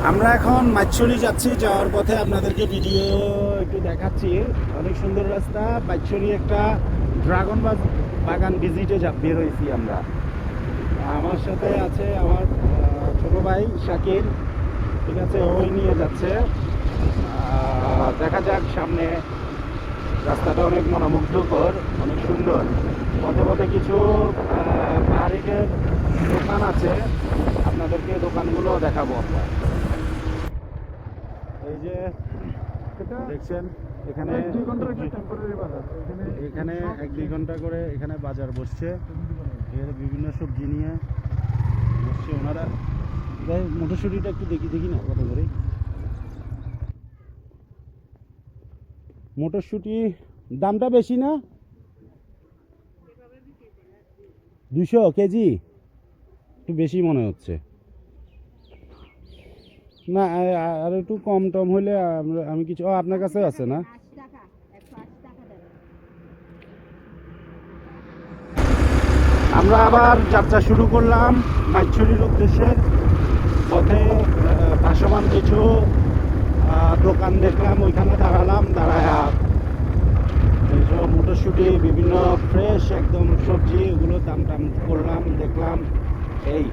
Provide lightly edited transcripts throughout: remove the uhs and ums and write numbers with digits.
আমরা এখন মাইছড়ি যাচ্ছি, যাওয়ার পথে আপনাদেরকে ভিডিও একটু দেখাচ্ছি। অনেক সুন্দর রাস্তা। মাইছড়ি একটা ড্রাগন বাগান ভিজিটে বের হয়েছি আমরা। আমার সাথে আছে আমার ছোট ভাই শাকির, ঠিক আছে, ওই নিয়ে যাচ্ছে। দেখা যাক সামনে। রাস্তাটা অনেক মনোমুগ্ধকর, অনেক সুন্দর। পথে পথে কিছু পাহাড়িদের দোকান আছে, আপনাদেরকে দোকানগুলো দেখাবো আমরা। এই যে দেখছেন এখানে এখানে 1-2 ঘন্টা করে এখানে বাজার বসছে। এর বিভিন্ন সবজি নিয়ে বসছে ওনারা। মটরশুঁটিটা একটু দেখি না কত করে মটরশুঁটি। দামটা বেশি না? 200 কেজি, একটু বেশি মনে হচ্ছে। না আর একটু কম টম হলে আমি কিছু আপনার কাছে আছে না? আমরা আবার যাত্রা শুরু করলাম মাইছড়ির উদ্দেশ্যে। পথে ভাসমান কিছু দোকান দেখলাম, ওইখানে দাঁড়ায় এইসব মটরশুঁটি, বিভিন্ন ফ্রেশ একদম সবজি, এগুলো দাম করলাম, দেখলাম। এই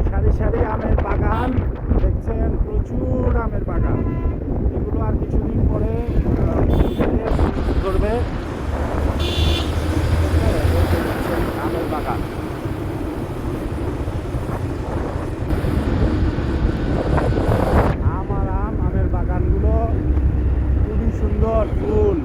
সারি সারি আমের বাগান দেখছেন, প্রচুর আমের বাগান। এগুলো আর কিছুদিন পরে করবে আমের বাগান। আমের বাগানগুলো খুবই সুন্দর, ফুল।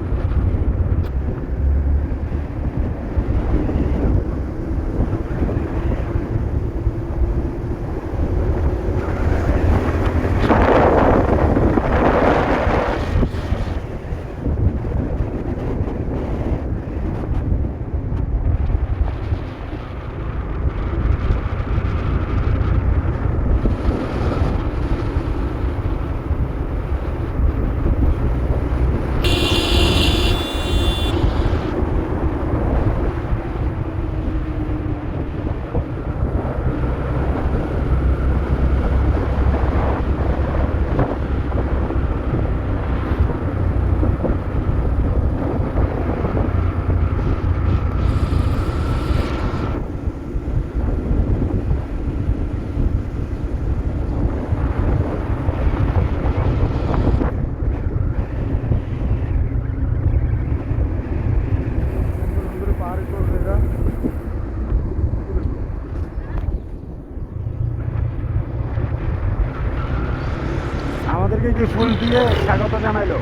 আমাদেরকে যে ফুল দিয়ে স্বাগত জানাইলো।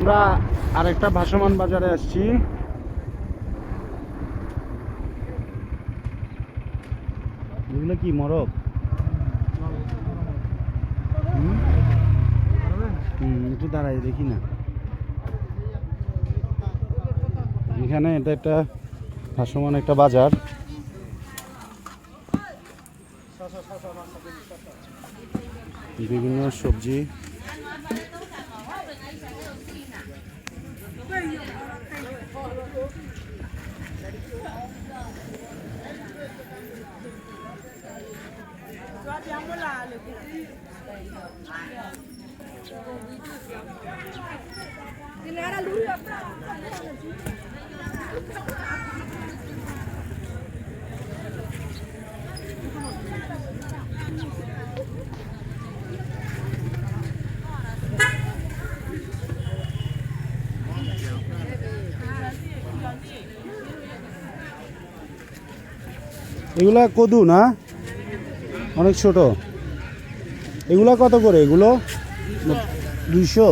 আমরা আরেকটা ভাসমান বাজারে আসছি। এগুলো কি মরক? একটু দাঁড়াই দেখি না। এখানে এটা একটা ভাসমান একটা বাজার। বিভিন্ন সবজি, এগুলা কদু না? অনেক ছোট। এগুলা কত করে? এগুলো 200।